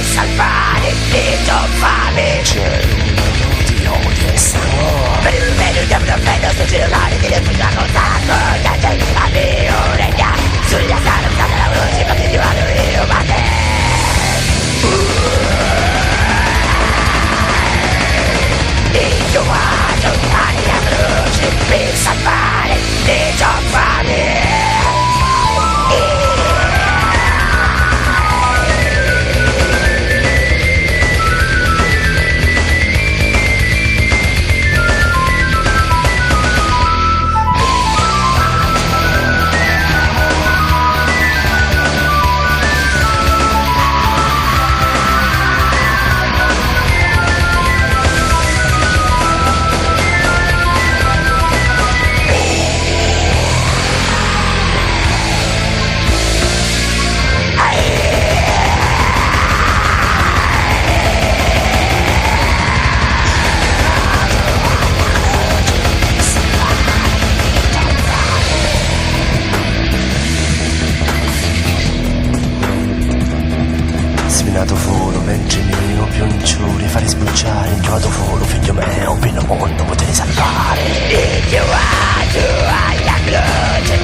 salvare le tue fame. C'è uno di odio e sangue. Per il meglio di una fede sto girare di refugio contatto. Date la mia orecchia sulla strada stata la luce perché ti vado io ma te. Il tuo guardo tagli la croce per salvare le tue fame. Sminato volo, mentre mio piunciuri, fare sbucciare il tuo volo, figlio mio, pieno mondo, potevi salvare. Il tuo guardo alla croce